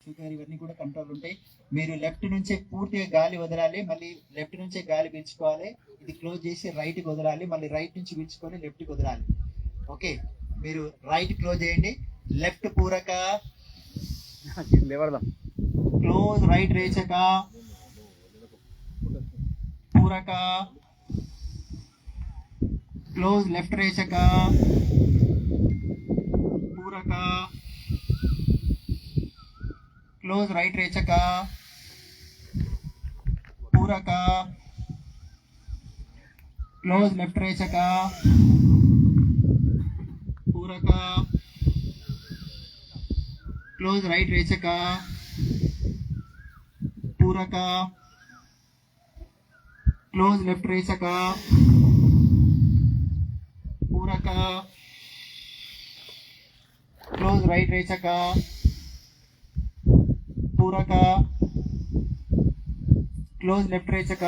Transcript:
Sugar ఇవన్నీ కూడా control ఉంటాయి. మీరు లెఫ్ట్ నుంచే పూర్తిగా గాలి వదలాలి, మళ్ళీ లెఫ్ట్ నుంచే గాలి పీల్చుకోవాలి. ఇది క్లోజ్ చేసి రైట్కి వదలాలి, మళ్ళీ రైట్ నుంచి పీల్చుకొని లెఫ్ట్కి వదలాలి. ఓకే, మీరు రైట్ క్లోజ్ చేయండి. లెఫ్ట్ పూరక క్లోజ్, రైట్ రేచక పూరక క్లోజ్, లెఫ్ట్ రేచక పూరక क्लोज, राइट रेचक पूरक क्लोज, लेफ्ट रेचक पूरक क्लोज, राइट रेचक पूरक क्लोज, लेफ्ट रेचक पूरक क्लोज, राइट रेचक पूरक क्लोज, लेफ्ट रेचक